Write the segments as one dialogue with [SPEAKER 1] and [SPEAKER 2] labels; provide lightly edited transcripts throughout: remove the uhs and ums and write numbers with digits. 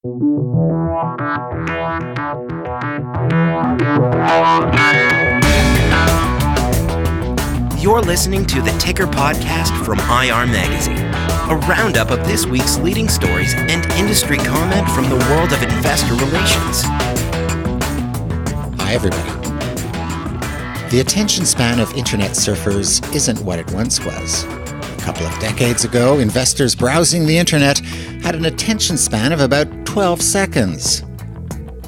[SPEAKER 1] You're listening to the Ticker Podcast from IR Magazine, a roundup of this week's leading stories and industry comment from the world of investor relations.
[SPEAKER 2] Hi, everybody. The attention span of internet surfers isn't what it once was. A couple of decades ago, investors browsing the internet had an attention span of about 12 seconds.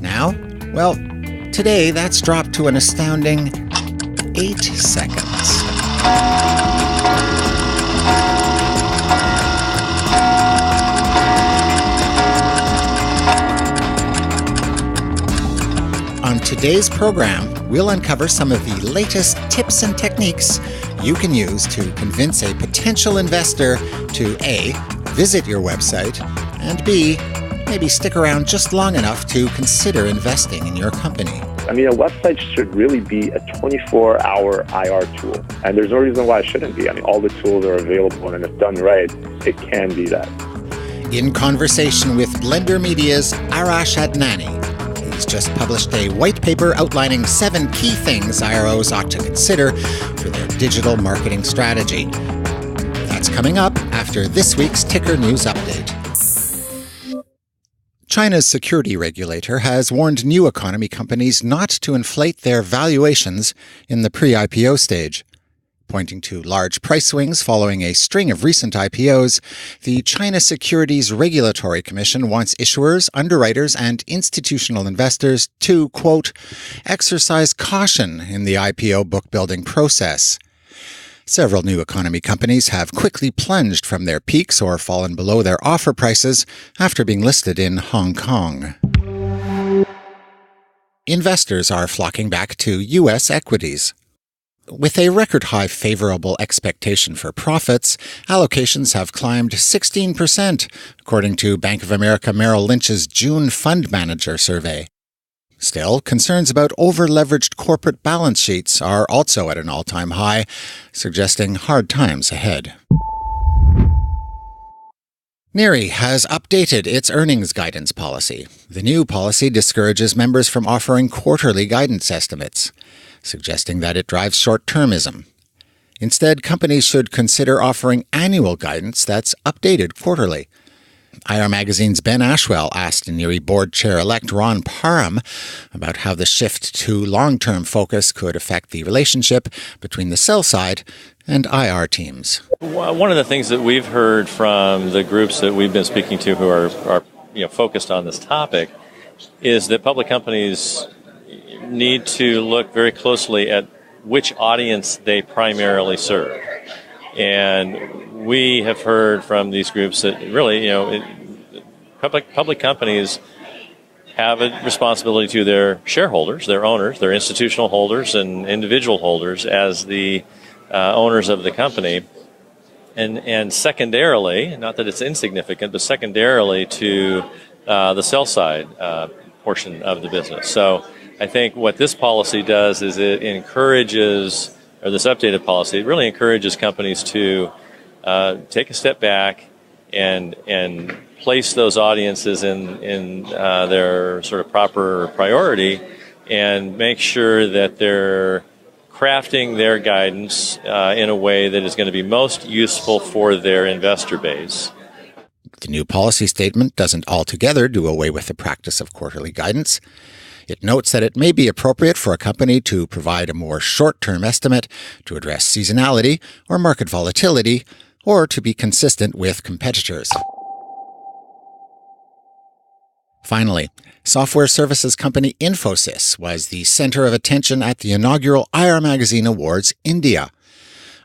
[SPEAKER 2] Now, well, today that's dropped to an astounding 8 seconds. On today's program, we'll uncover some of the latest tips and techniques you can use to convince a potential investor to A, visit your website, and B, maybe stick around just long enough to consider investing in your company.
[SPEAKER 3] I mean, a website should really be a 24-hour IR tool. And there's no reason why it shouldn't be. I mean, all the tools are available, and if done right, it can be that.
[SPEAKER 2] In conversation with Blender Media's Arash Adnani, he's just published a white paper outlining 7 key things IROs ought to consider for their digital marketing strategy. That's coming up after this week's Ticker News Update. China's security regulator has warned new economy companies not to inflate their valuations in the pre-IPO stage. Pointing to large price swings following a string of recent IPOs, the China Securities Regulatory Commission wants issuers, underwriters, and institutional investors to, quote, exercise caution in the IPO book-building process. Several new economy companies have quickly plunged from their peaks or fallen below their offer prices after being listed in Hong Kong. Investors are flocking back to U.S. equities. With a record-high favorable expectation for profits, allocations have climbed 16%, according to Bank of America Merrill Lynch's June Fund Manager survey. Still, concerns about over-leveraged corporate balance sheets are also at an all-time high, suggesting hard times ahead. NERI has updated its earnings guidance policy. The new policy discourages members from offering quarterly guidance estimates, suggesting that it drives short-termism. Instead, companies should consider offering annual guidance that's updated quarterly. IR Magazine's Ben Ashwell asked NERI board chair-elect Ron Parham about how the shift to long-term focus could affect the relationship between the sell side and IR teams.
[SPEAKER 4] One of the things that we've heard from the groups that we've been speaking to who are focused on this topic is that public companies need to look very closely at which audience they primarily serve. And we have heard from these groups that really, public companies have a responsibility to their shareholders, their owners, their institutional holders and individual holders as the owners of the company. And secondarily, not that it's insignificant, but secondarily to the sell side portion of the business. So I think what this policy does is it encourages, or this updated policy, it really encourages companies to take a step back and place those audiences in their sort of proper priority and make sure that they're crafting their guidance in a way that is going to be most useful for their investor base.
[SPEAKER 2] The new policy statement doesn't altogether do away with the practice of quarterly guidance. It notes that it may be appropriate for a company to provide a more short-term estimate to address seasonality or market volatility, or to be consistent with competitors. Finally, software services company Infosys was the center of attention at the inaugural IR Magazine Awards India.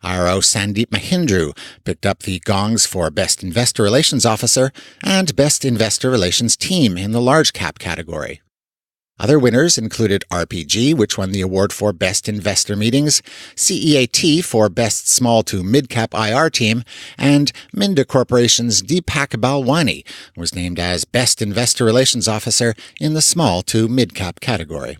[SPEAKER 2] IRO Sandeep Mahindru picked up the gongs for Best Investor Relations Officer and Best Investor Relations Team in the large cap category. Other winners included RPG, which won the award for Best Investor Meetings, CEAT for Best Small to Mid-Cap IR Team, and Minda Corporation's Deepak Balwani was named as Best Investor Relations Officer in the Small to Mid-Cap category.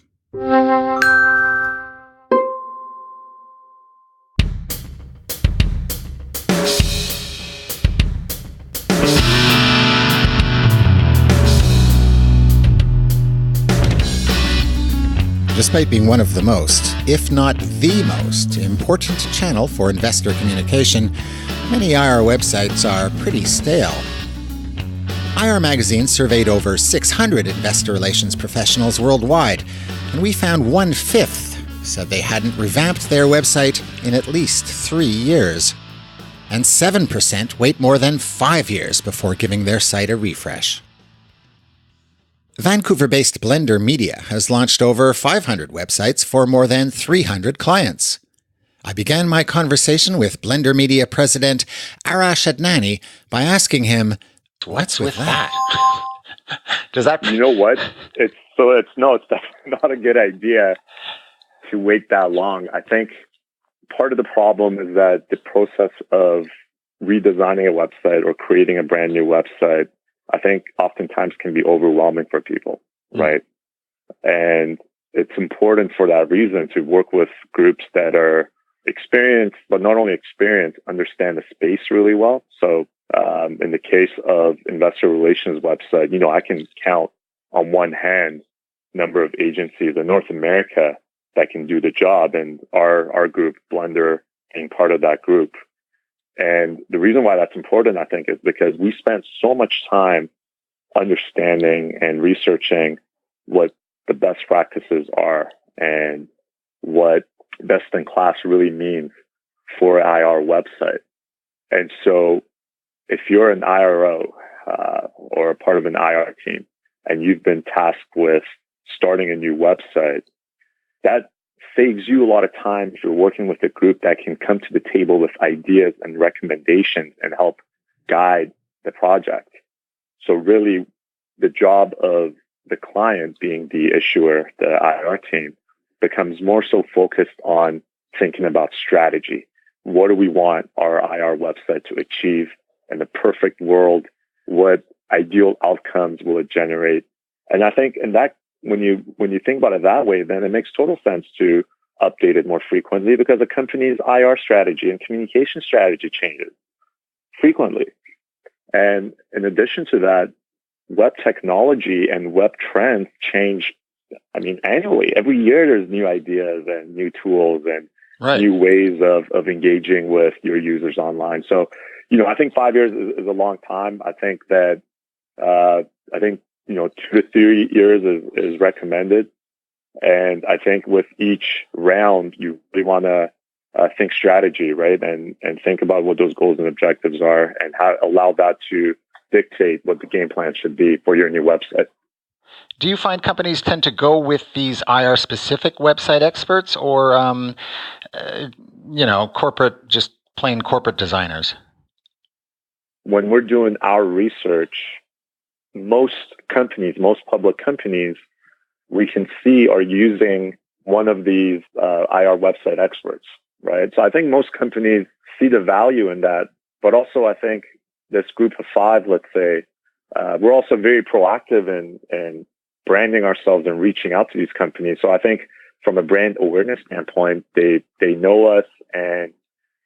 [SPEAKER 2] Despite being one of the most, if not the most, important channel for investor communication, many IR websites are pretty stale. IR Magazine surveyed over 600 investor relations professionals worldwide, and we found 1/5 said they hadn't revamped their website in at least 3 years. And 7% wait more than 5 years before giving their site a refresh. Vancouver-based Blender Media has launched over 500 websites for more than 300 clients. I began my conversation with Blender Media president Arash Adnani by asking him, "What's with that?"
[SPEAKER 3] Does that? You know what? It's definitely not a good idea to wait that long. I think part of the problem is that the process of redesigning a website or creating a brand new website, I think oftentimes can be overwhelming for people, right? And it's important for that reason to work with groups that are experienced, but not only experienced, understand the space really well. So in the case of investor relations website, I can count on one hand number of agencies in North America that can do the job, and our group, Blender, being part of that group. And the reason why that's important, I think, is because we spent so much time understanding and researching what the best practices are and what best in class really means for an IR website. And so if you're an IRO or a part of an IR team and you've been tasked with starting a new website, that saves you a lot of time if you're working with a group that can come to the table with ideas and recommendations and help guide the project. So really, the job of the client, being the issuer, the IR team, becomes more so focused on thinking about strategy. What do we want our IR website to achieve in the perfect world? What ideal outcomes will it generate? And I think when you think about it that way, then it makes total sense to update it more frequently, because a company's IR strategy and communication strategy changes frequently. And in addition to that, web technology and web trends change, annually. Every year there's new ideas and new tools and new ways of engaging with your users online. So, I think 5 years is a long time. I think that, 2 to 3 years is recommended. And I think with each round, you really want to think strategy, right? And think about what those goals and objectives are and allow that to dictate what the game plan should be for your new website.
[SPEAKER 2] Do you find companies tend to go with these IR-specific website experts or, just plain corporate designers?
[SPEAKER 3] When we're doing our research, most public companies, we can see are using one of these IR website experts, right? So I think most companies see the value in that, but also I think this group of 5, let's say, we're also very proactive in branding ourselves and reaching out to these companies. So I think from a brand awareness standpoint, they know us, and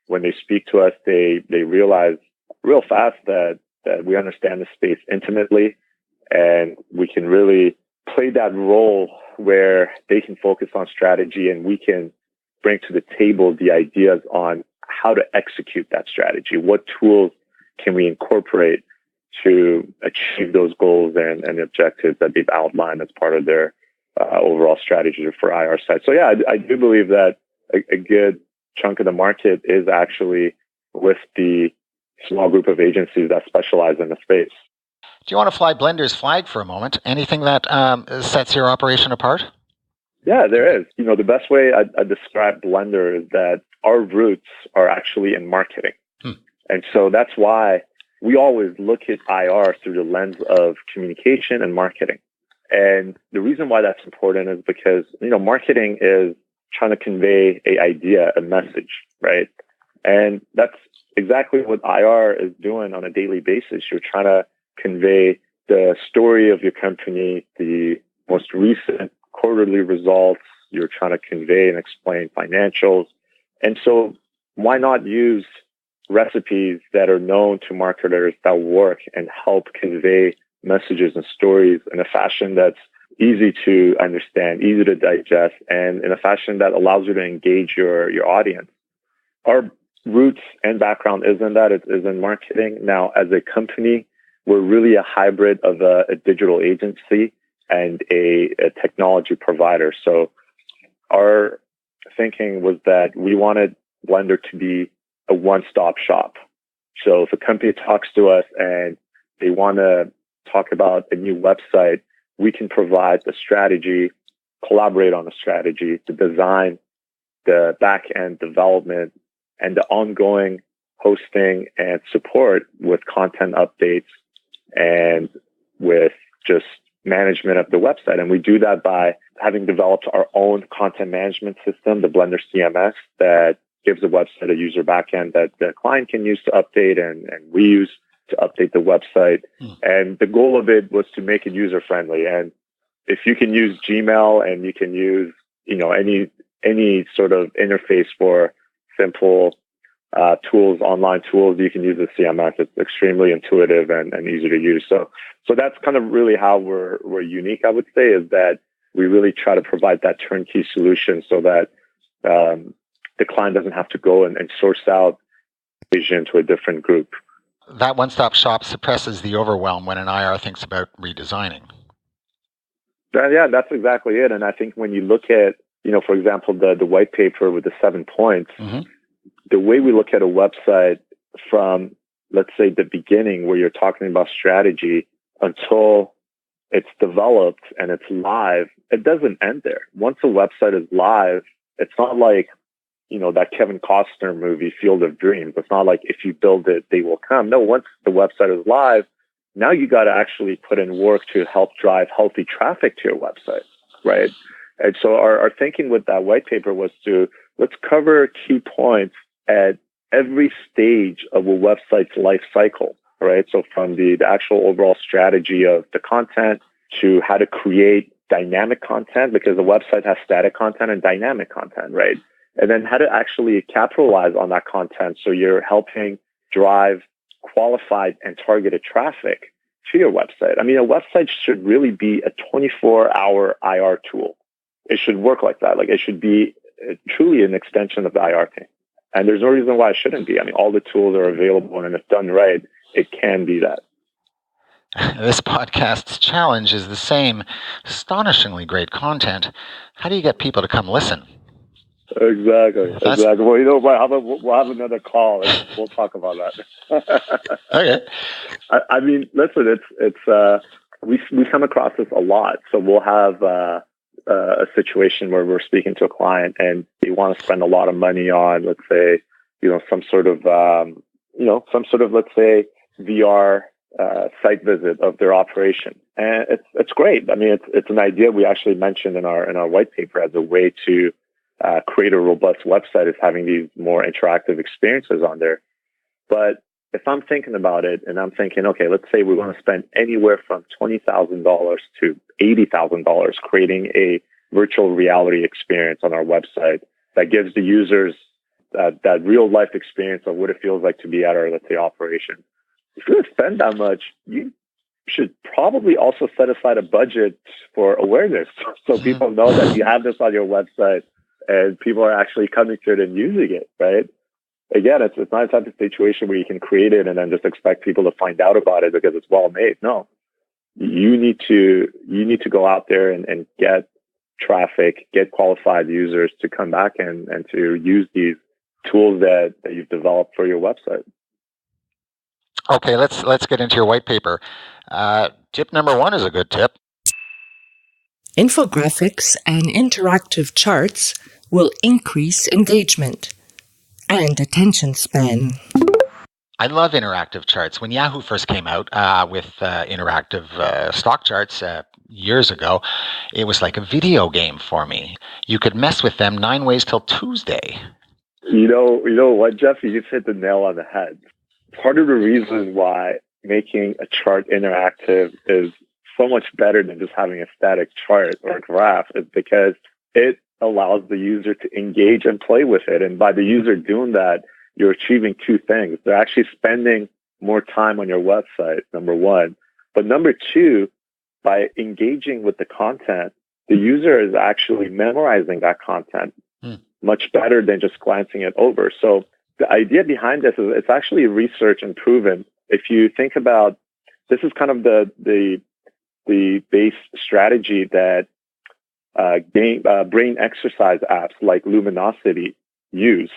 [SPEAKER 3] when they speak to us, they realize real fast that we understand the space intimately, and we can really play that role where they can focus on strategy and we can bring to the table the ideas on how to execute that strategy. What tools can we incorporate to achieve those goals and objectives that they've outlined as part of their overall strategy for IR sites. So yeah, I do believe that a good chunk of the market is actually with the small group of agencies that specialize in the space.
[SPEAKER 2] Do you want to fly Blender's flag for a moment? Anything that sets your operation apart?
[SPEAKER 3] Yeah, there is. The best way I describe Blender is that our roots are actually in marketing. And so that's why we always look at IR through the lens of communication and marketing. And the reason why that's important is because, marketing is trying to convey an idea, a message, right? And that's exactly what IR is doing on a daily basis. You're trying to convey the story of your company, the most recent quarterly results. You're trying to convey and explain financials. And so why not use recipes that are known to marketers that work and help convey messages and stories in a fashion that's easy to understand, easy to digest, and in a fashion that allows you to engage your audience. Our roots and background is in that. It is in marketing. Now, as a company, we're really a hybrid of a digital agency and a technology provider. So our thinking was that we wanted Blender to be a one-stop shop. So if a company talks to us and they want to talk about a new website, we can provide the strategy, collaborate on the strategy, the design, the back-end development, and the ongoing hosting and support with content updates and with just management of the website. And we do that by having developed our own content management system, the Blender CMS, that gives the website a user backend that the client can use to update and we use to update the website. And the goal of it was to make it user friendly. And if you can use Gmail and you can use, any sort of interface for simple tools, online tools, you can use the CMS. It's extremely intuitive and easy to use. So that's kind of really how we're unique, I would say, is that we really try to provide that turnkey solution so that the client doesn't have to go and source out vision to a different group.
[SPEAKER 2] That one-stop shop suppresses the overwhelm when an IR thinks about redesigning.
[SPEAKER 3] Yeah, that's exactly it. And I think when you look at, for example, the white paper with the 7 points, the way we look at a website from, let's say, the beginning where you're talking about strategy until it's developed and it's live, it doesn't end there. Once a website is live, it's not like, that Kevin Costner movie, Field of Dreams. It's not like if you build it, they will come. No, once the website is live, now you got to actually put in work to help drive healthy traffic to your website, right? And so our thinking with that white paper was let's cover key points at every stage of a website's life cycle, right? So from the actual overall strategy of the content to how to create dynamic content, because the website has static content and dynamic content, right? And then how to actually capitalize on that content so you're helping drive qualified and targeted traffic to your website. I mean, a website should really be a 24-hour IR tool. It should work like that. Like, it should be truly an extension of the IR team. And there's no reason why it shouldn't be. I mean, all the tools are available, and if done right, it can be that.
[SPEAKER 2] This podcast's challenge is the same. Astonishingly great content. How do you get people to come listen?
[SPEAKER 3] Exactly. Well, we'll have another call and we'll talk about that.
[SPEAKER 2] Okay.
[SPEAKER 3] I mean, listen, we come across this a lot. So we'll have a situation where we're speaking to a client and they want to spend a lot of money on, let's say, some sort of, let's say, VR site visit of their operation, and it's great. I mean, it's an idea we actually mentioned in our white paper as a way to create a robust website, is having these more interactive experiences on there. But if I'm thinking about it and I'm thinking, okay, let's say we want to spend anywhere from $20,000 to $80,000 creating a virtual reality experience on our website that gives the users that real life experience of what it feels like to be at our, let's say, operation. If you're going to spend that much, you should probably also set aside a budget for awareness so people know that you have this on your website and people are actually coming to it and using it, right? Again, it's not a type of situation where you can create it and then just expect people to find out about it because it's well made. No, you need to go out there and get traffic, get qualified users to come back and to use these tools that you've developed for your website.
[SPEAKER 2] Okay, let's get into your white paper. Tip number 1 is a good tip.
[SPEAKER 5] Infographics and interactive charts will increase engagement and attention span.
[SPEAKER 2] I love interactive charts. When Yahoo first came out with interactive stock charts years ago, it was like a video game for me. You could mess with them 9 ways till Tuesday.
[SPEAKER 3] You know what, Jeff? You just hit the nail on the head. Part of the reason why making a chart interactive is so much better than just having a static chart or a graph is because it allows the user to engage and play with it. And by the user doing that, you're achieving 2 things. They're actually spending more time on your website, number 1. But number 2, by engaging with the content, the user is actually memorizing that content much better than just glancing it over. So the idea behind this is it's actually research and proven. If you think about, this is kind of the base strategy that brain exercise apps like Luminosity use.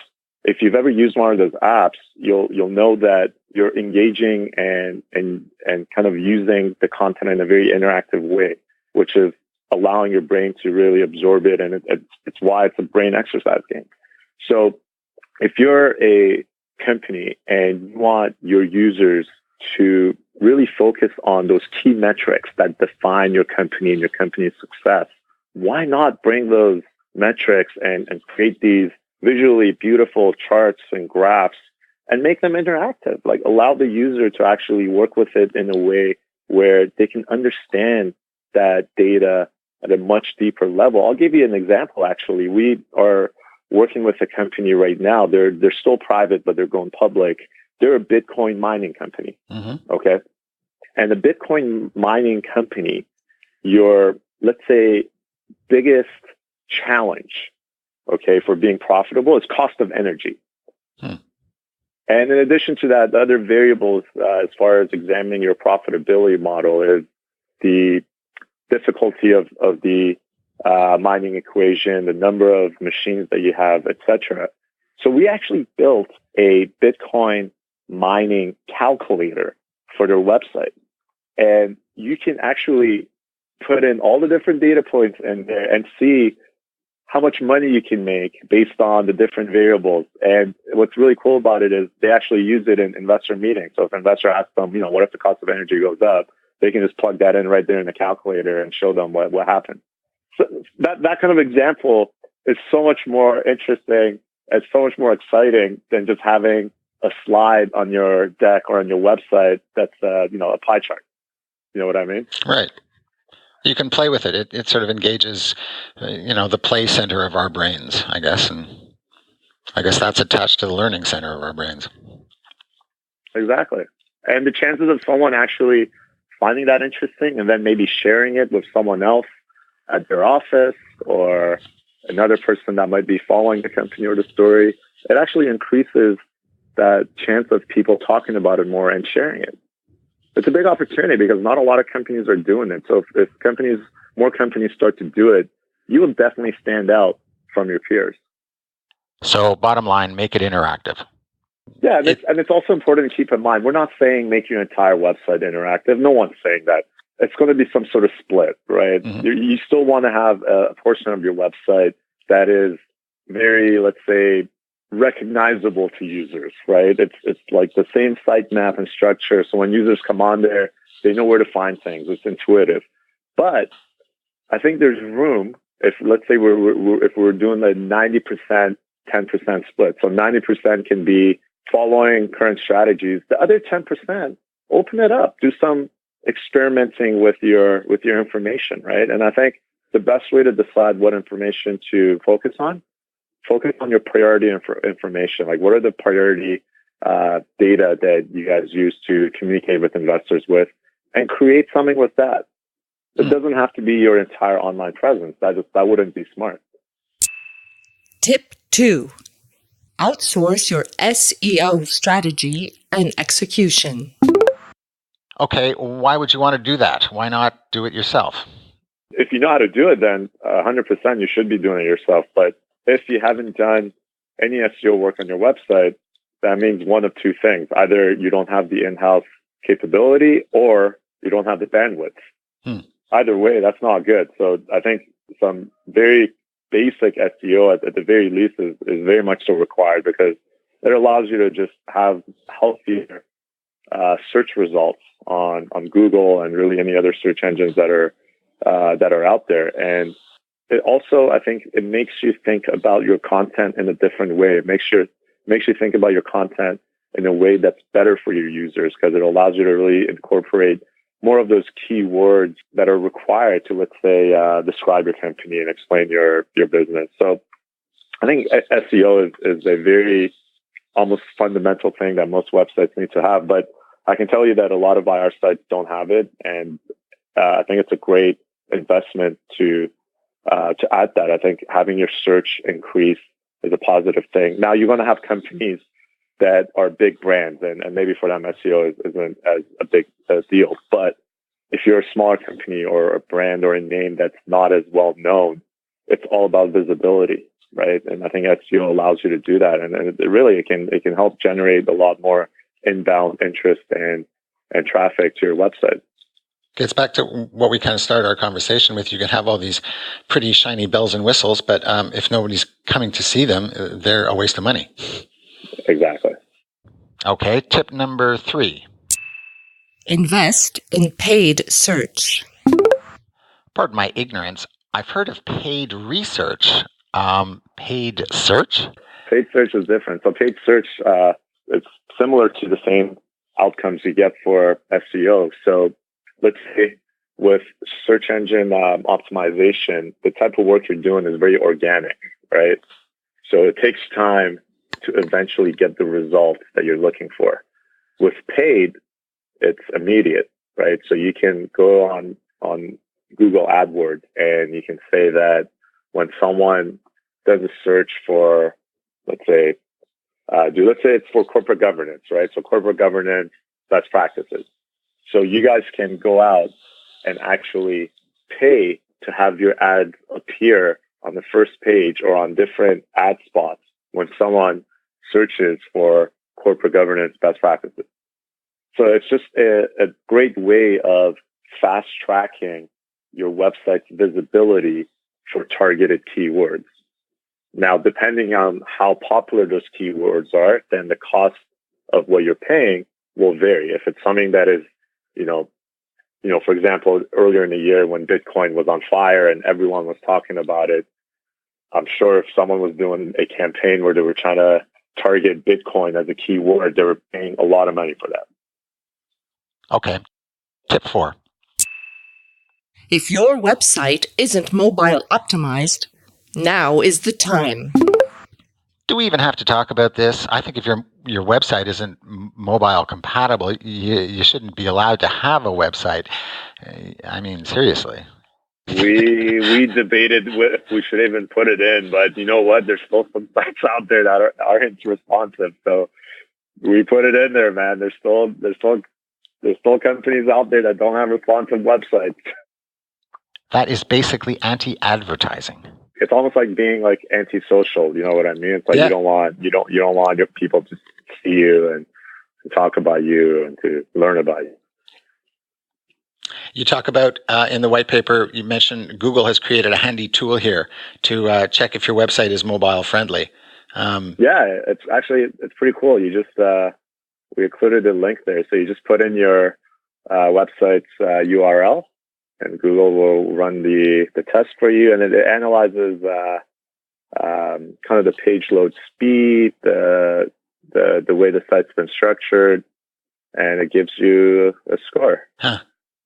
[SPEAKER 3] If you've ever used one of those apps, you'll know that you're engaging and kind of using the content in a very interactive way, which is allowing your brain to really absorb it, and it's why it's a brain exercise game. So if you're a company and you want your users to really focus on those key metrics that define your company and your company's success, why not bring those metrics and create these visually beautiful charts and graphs and make them interactive? Like, allow the user to actually work with it in a way where they can understand that data at a much deeper level. I'll give you an example, actually. We are working with a company right now. They're still private, but they're going public. They're a Bitcoin mining company. Okay. And the Bitcoin mining company, your, let's say, biggest challenge, okay, for being profitable is cost of energy. And in addition to that, the other variables as far as examining your profitability model is the difficulty of the mining equation, the number of machines that you have, etc. So we actually built a Bitcoin mining calculator for their website. And you can actually put in all the different data points in there and see how much money you can make based on the different variables. And what's really cool about it is they actually use it in investor meetings. So if an investor asks them, what if the cost of energy goes up? They can just plug that in right there in the calculator and show them what happened. So that kind of example is so much more interesting and so much more exciting than just having a slide on your deck or on your website that's a pie chart. You know what I mean?
[SPEAKER 2] Right. You can play with it. It sort of engages, the play center of our brains, I guess. And I guess that's attached to the learning center of our brains.
[SPEAKER 3] Exactly. And the chances of someone actually finding that interesting and then maybe sharing it with someone else at their office or another person that might be following the company or the story, it actually increases that chance of people talking about it more and sharing it. It's a big opportunity because not a lot of companies are doing it. So if more companies start to do it, you will definitely stand out from your peers.
[SPEAKER 2] So bottom line, make it interactive.
[SPEAKER 3] Yeah, and it's also important to keep in mind, we're not saying make your entire website interactive. No one's saying that. It's going to be some sort of split, right? You still want to have a portion of your website that is very, let's say, recognizable to users, right? It's like the same sitemap and structure. So when users come on there, they know where to find things. It's intuitive. But I think there's room if, let's say, we're doing the 90%, 10% split. So 90% can be following current strategies. The other 10%, open it up. Do some experimenting with your information, right? And I think the best way to decide what information to focus on your priority information. Like, what are the priority data that you guys use to communicate with investors with, and create something with that. It doesn't have to be your entire online presence. That wouldn't be smart.
[SPEAKER 5] Tip 2. Outsource your SEO strategy and execution.
[SPEAKER 2] Okay, why would you want to do that? Why not do it yourself?
[SPEAKER 3] If you know how to do it, then 100% you should be doing it yourself. But if you haven't done any SEO work on your website, that means one of two things. Either you don't have the in-house capability or you don't have the bandwidth. Either way, that's not good. So I think some very basic SEO at the very least is very much so required, because it allows you to just have healthier search results on Google and really any other search engines that are out there. And it also, I think, it makes you think about your content in a different way. It makes you think about your content in a way that's better for your users, because it allows you to really incorporate more of those keywords that are required to, let's say, describe your company and explain your business. So I think SEO is a very almost fundamental thing that most websites need to have. But I can tell you that a lot of IR sites don't have it. And I think it's a great investment to add that. I think having your search increase is a positive thing. Now, you're going to have companies that are big brands, and maybe for them SEO isn't as a big deal. But if you're a smaller company or a brand or a name that's not as well known, it's all about visibility, right? And I think SEO allows you to do that, and it can help generate a lot more inbound interest and traffic to your website.
[SPEAKER 2] Gets back to what we kind of started our conversation with. You can have all these pretty shiny bells and whistles, but if nobody's coming to see them, they're a waste of money.
[SPEAKER 3] Exactly.
[SPEAKER 2] Okay, tip number 3.
[SPEAKER 5] Invest in paid search.
[SPEAKER 2] Pardon my ignorance. I've heard of paid research. Paid search?
[SPEAKER 3] Paid search is different. So paid search, it's similar to the same outcomes you get for SEO. So let's say with search engine optimization, the type of work you're doing is very organic, right? So it takes time to eventually get the results that you're looking for. With paid, it's immediate, right? So you can go on Google AdWords and you can say that when someone does a search for, let's say it's for corporate governance, right? So corporate governance best practices. So you guys can go out and actually pay to have your ads appear on the first page or on different ad spots when someone searches for corporate governance best practices. So it's just a great way of fast tracking your website's visibility for targeted keywords. Now, depending on how popular those keywords are, then the cost of what you're paying will vary. If it's something that is, for example, earlier in the year when Bitcoin was on fire and everyone was talking about it, I'm sure if someone was doing a campaign where they were trying to target Bitcoin as a keyword, they were paying a lot of money for that.
[SPEAKER 2] Okay. Tip 4.
[SPEAKER 5] If your website isn't mobile optimized, now is the time.
[SPEAKER 2] Do we even have to talk about this? I think if your website isn't mobile compatible, you shouldn't be allowed to have a website. I mean, seriously.
[SPEAKER 3] We debated if we should even put it in, but you know what? There's still some sites out there that aren't responsive. So we put it in there, man. There's still companies out there that don't have responsive websites.
[SPEAKER 2] That is basically anti-advertising.
[SPEAKER 3] It's almost like being like antisocial. You know what I mean? It's like you don't want your people to see you and to talk about you and to learn about you.
[SPEAKER 2] You talk about in the white paper, you mentioned Google has created a handy tool here to check if your website is mobile friendly.
[SPEAKER 3] Yeah, it's pretty cool. You just we included a link there, so you just put in your website's URL. And Google will run the test for you, and it analyzes kind of the page load speed, the way the site's been structured, and it gives you a score.
[SPEAKER 2] Huh.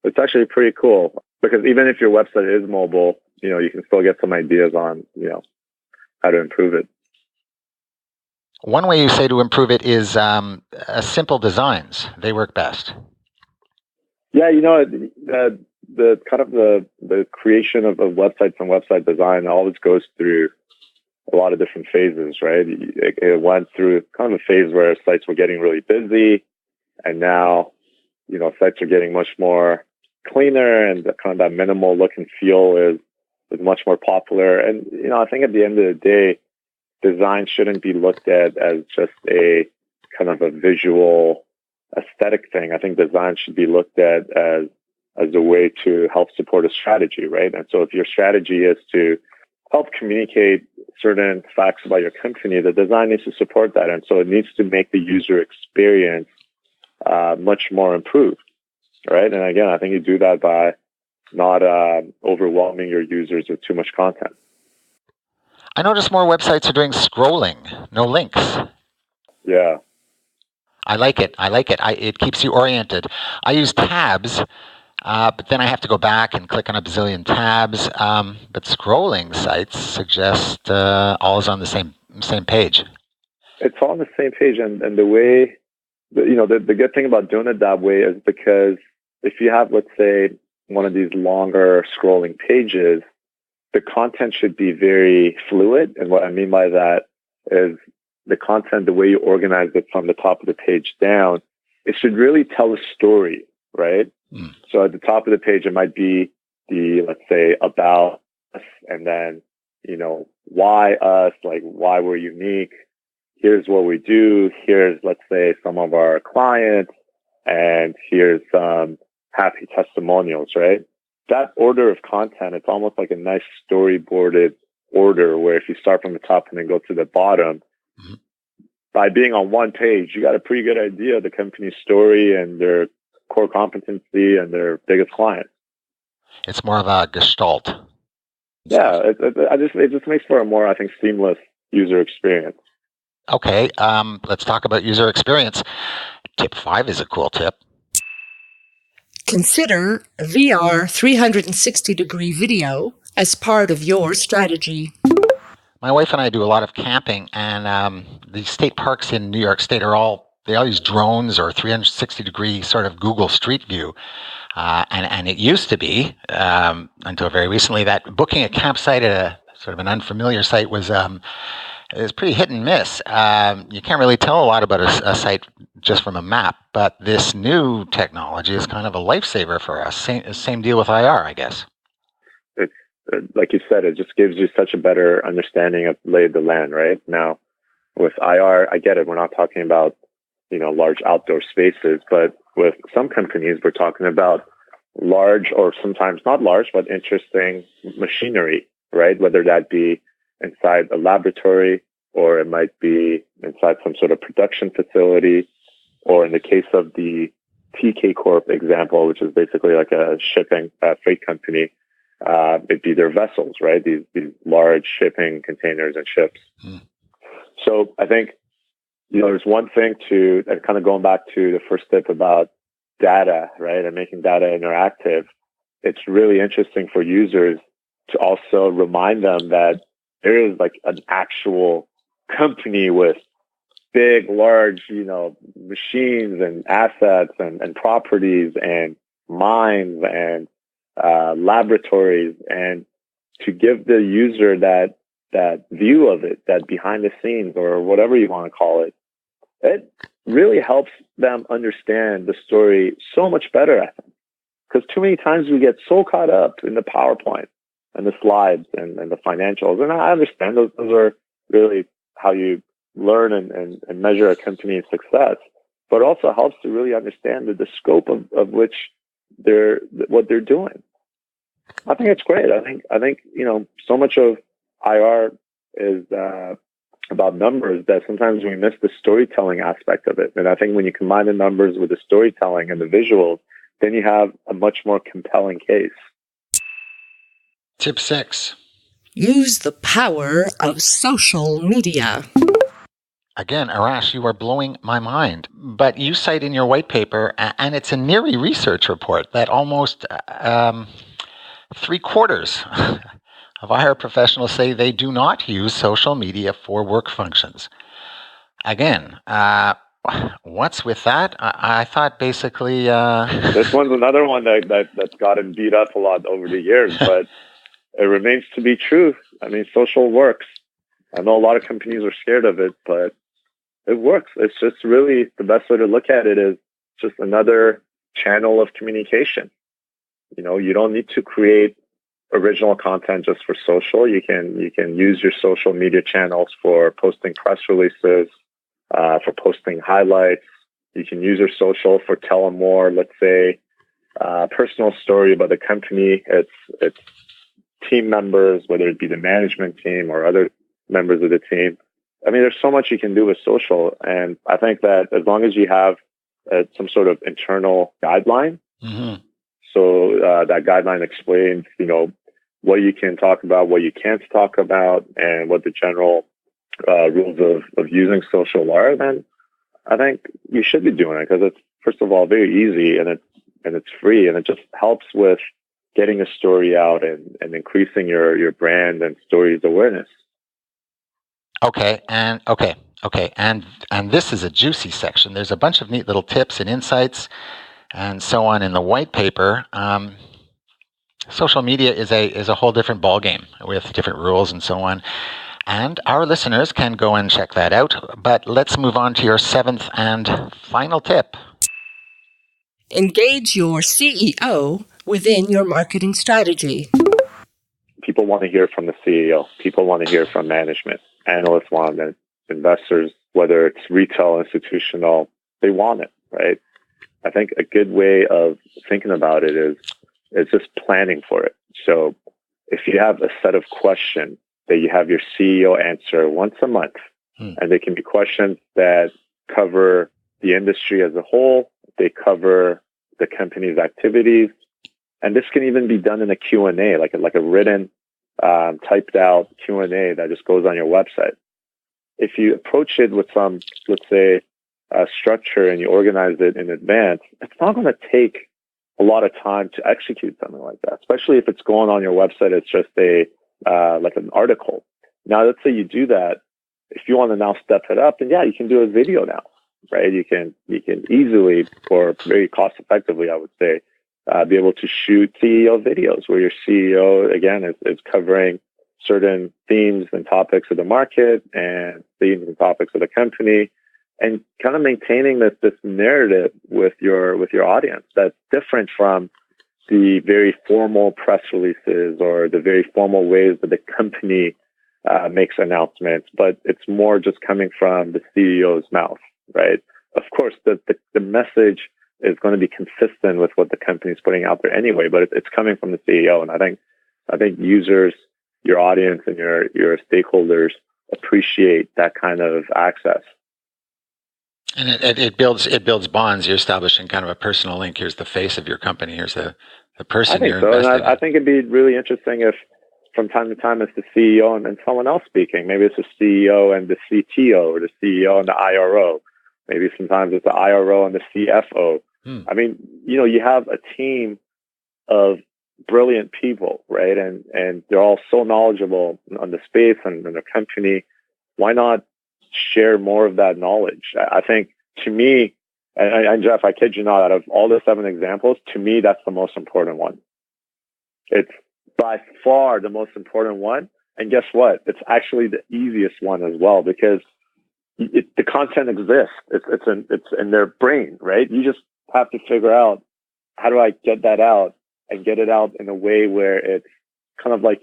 [SPEAKER 3] It's actually pretty cool because even if your website is mobile, you can still get some ideas on how to improve it.
[SPEAKER 2] One way you say to improve it is simple designs. They work best.
[SPEAKER 3] Yeah, the kind of the creation of websites and website design always goes through a lot of different phases, right? It went through kind of a phase where sites were getting really busy, and now sites are getting much more cleaner, and kind of that minimal look and feel is much more popular. And I think at the end of the day, design shouldn't be looked at as just a kind of a visual aesthetic thing. I think design should be looked at as a way to help support a strategy, right? And so if your strategy is to help communicate certain facts about your company, the design needs to support that. And so it needs to make the user experience much more improved, right? And again, I think you do that by not overwhelming your users with too much content.
[SPEAKER 2] I notice more websites are doing scrolling, no links.
[SPEAKER 3] Yeah.
[SPEAKER 2] I like it. It keeps you oriented. I use tabs, but then I have to go back and click on a bazillion tabs. But scrolling sites suggest all is on the same page. It's
[SPEAKER 3] all on the same page, and the way, the good thing about doing it that way is because if you have, let's say, one of these longer scrolling pages, the content should be very fluid. And what I mean by that is the content, the way you organize it from the top of the page down, it should really tell a story, right? So at the top of the page, it might be let's say, about us, and then, why us, like why we're unique. Here's what we do. Here's, let's say, some of our clients, and here's some happy testimonials, right? That order of content, it's almost like a nice storyboarded order where if you start from the top and then go to the bottom, by being on one page, you got a pretty good idea of the company's story and their core competency and their biggest client.
[SPEAKER 2] It's more of a gestalt.
[SPEAKER 3] Yeah, it just makes for a more, I think, seamless user experience.
[SPEAKER 2] Okay, let's talk about user experience. Tip 5 is a cool tip.
[SPEAKER 5] Consider VR 360-degree video as part of your strategy.
[SPEAKER 2] My wife and I do a lot of camping, and the state parks in New York State they all use drones or 360-degree sort of Google Street View. And it used to be, until very recently, that booking a campsite at a sort of an unfamiliar site was pretty hit and miss. You can't really tell a lot about a site just from a map, but this new technology is kind of a lifesaver for us. Same deal with IR, I guess.
[SPEAKER 3] It's like you said, it just gives you such a better understanding of the lay of the land, right? Now, with IR, I get it. We're not talking about, large outdoor spaces, but with some companies, we're talking about large, or sometimes not large, but interesting machinery, right? Whether that be inside a laboratory, or it might be inside some sort of production facility, or in the case of the TK Corp example, which is basically like a shipping freight company, it'd be their vessels, right? These large shipping containers and ships. So I think, there's one thing to, and kind of going back to the first tip about data, right? And making data interactive. It's really interesting for users to also remind them that there is like an actual company with big, large, machines and assets and properties and mines and laboratories, and to give the user that view of it, that behind the scenes or whatever you want to call it, it really helps them understand the story so much better, I think. Because too many times we get so caught up in the PowerPoint and the slides and the financials. And I understand those are really how you learn and measure a company's success, but it also helps to really understand the scope of which what they're doing. I think it's great. I think so much of IR is about numbers that sometimes we miss the storytelling aspect of it. And I think when you combine the numbers with the storytelling and the visuals, then you have a much more compelling case.
[SPEAKER 2] Tip 6.
[SPEAKER 5] Use the power of social media.
[SPEAKER 2] Again, Arash, you are blowing my mind. But you cite in your white paper, and it's a NERI research report, that almost 3/4 of IR professionals say they do not use social media for work functions. Again, what's with that? I thought basically...
[SPEAKER 3] This one's another one that's gotten beat up a lot over the years, but it remains to be true. I mean, social works. I know a lot of companies are scared of it, but it works. It's just really the best way to look at it is just another channel of communication. You don't need to create original content just for social. You can use your social media channels for posting press releases, for posting highlights. You can use your social for telling more, let's say, personal story about the company. It's team members, whether it be the management team or other members of the team. I mean, there's so much you can do with social. And I think that as long as you have some sort of internal guideline, so that guideline explains, what you can talk about, what you can't talk about, and what the general rules of using social are, then I think you should be doing it, because it's, first of all, very easy, and it's free, and it just helps with getting a story out and increasing your brand and story's awareness.
[SPEAKER 2] Okay, and this is a juicy section. There's a bunch of neat little tips and insights and so on in the white paper. Social media is a whole different ballgame with different rules and so on. And our listeners can go and check that out. But let's move on to your 7th and final tip.
[SPEAKER 5] Engage your CEO within your marketing strategy.
[SPEAKER 3] People want to hear from the CEO. People want to hear from management. Analysts want it. Investors, whether it's retail, institutional, they want it, right? I think a good way of thinking about it is just planning for it. So if you have a set of questions that you have your CEO answer once a month, and they can be questions that cover the industry as a whole, they cover the company's activities, and this can even be done in a Q&A, like a written, typed out Q&A that just goes on your website. If you approach it with some, let's say, structure and you organize it in advance, it's not going to take a lot of time to execute something like that, especially if it's going on your website. It's just like an article. Now, let's say you do that. If you want to now step it up, then yeah, you can do a video now, right? You can easily, or very cost effectively, I would say, be able to shoot CEO videos where your CEO, again, is covering certain themes and topics of the market and themes and topics of the company, and kind of maintaining this narrative with your audience that's different from the very formal press releases or the very formal ways that the company makes announcements, but it's more just coming from the CEO's mouth, right? Of course, the message is going to be consistent with what the company is putting out there anyway, but it's coming from the CEO. And I think users, your audience, and your stakeholders appreciate that kind of access.
[SPEAKER 2] And it builds bonds. You're establishing kind of a personal link. Here's the face of your company. Here's the person you're investing in.
[SPEAKER 3] I think it'd be really interesting if from time to time it's the CEO and someone else speaking. Maybe it's the CEO and the CTO, or the CEO and the IRO. Maybe sometimes it's the IRO and the CFO. I mean, you have a team of brilliant people, right? And they're all so knowledgeable on the space and the company. Why not share more of that knowledge? I think, to me, and Jeff, I kid you not, out of all the 7 examples, to me, that's the most important one. It's by far the most important one. And guess what? It's actually the easiest one as well, because the content exists. It's in their brain, right? You just have to figure out, how do I get that out and get it out in a way where it's kind of like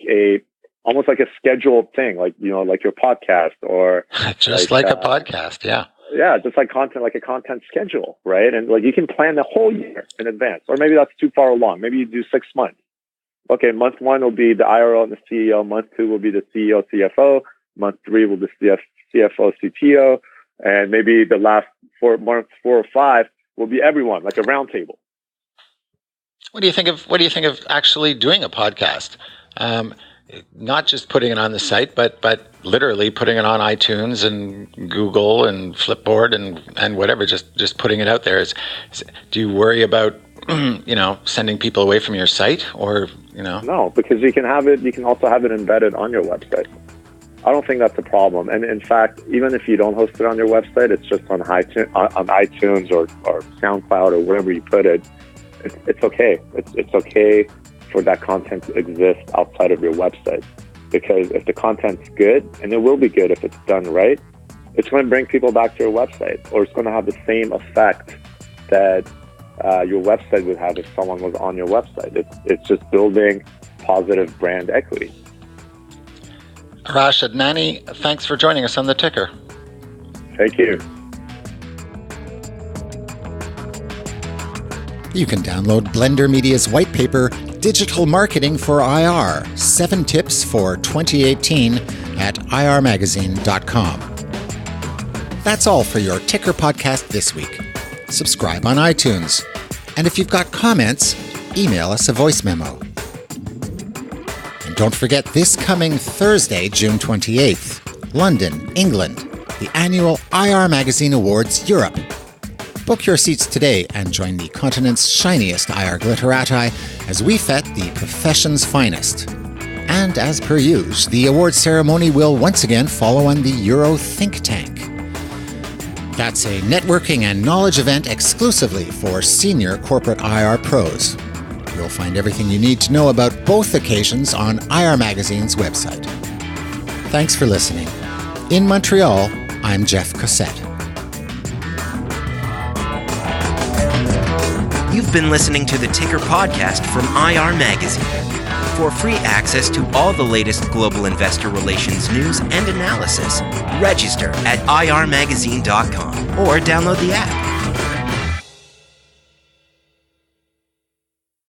[SPEAKER 3] almost like a scheduled thing, like your podcast, or
[SPEAKER 2] just like a podcast.
[SPEAKER 3] Yeah, just like content, like a content schedule, right? And like you can plan the whole year in advance, or maybe that's too far along. Maybe you do 6 months. Okay, month 1 will be the IRO and the CEO. Month 2 will be the CEO, CFO. Month 3 will be the CFO, CTO, and maybe the last months 4 or 5 will be everyone, like a round table.
[SPEAKER 2] What do you think of actually doing a podcast? Not just putting it on the site, but literally putting it on iTunes and Google and Flipboard and whatever, just putting it out there. Do you worry about sending people away from your site, or
[SPEAKER 3] No, because you can also have it embedded on your website. I don't think that's a problem. And in fact, even if you don't host it on your website, it's just on iTunes or SoundCloud or wherever you put it. It's okay. It's okay for that content to exist outside of your website, because if the content's good, and it will be good if it's done right, it's going to bring people back to your website, or it's going to have the same effect that your website would have if someone was on your website. It's just building positive brand equity.
[SPEAKER 2] Arash Adnani, thanks for joining us on The Ticker.
[SPEAKER 3] Thank you.
[SPEAKER 2] You can download Blender Media's white paper, Digital Marketing for IR, 7 Tips for 2018 at irmagazine.com. That's all for your Ticker podcast this week. Subscribe on iTunes. And if you've got comments, email us a voice memo. And don't forget, this coming Thursday, June 28th, London, England, the annual IR Magazine Awards Europe. Book your seats today and join the continent's shiniest IR glitterati as we fet the profession's finest. And as per usual, the awards ceremony will once again follow on the Euro Think Tank. That's a networking and knowledge event exclusively for senior corporate IR pros. You'll You'll find everything you need to know about both occasions on IR Magazine's website. Thanks for listening. In Montreal, I'm Jeff Cossette.
[SPEAKER 1] You've been listening to the Ticker Podcast from IR Magazine. For free access to all the latest global investor relations news and analysis, register at irmagazine.com or download the app.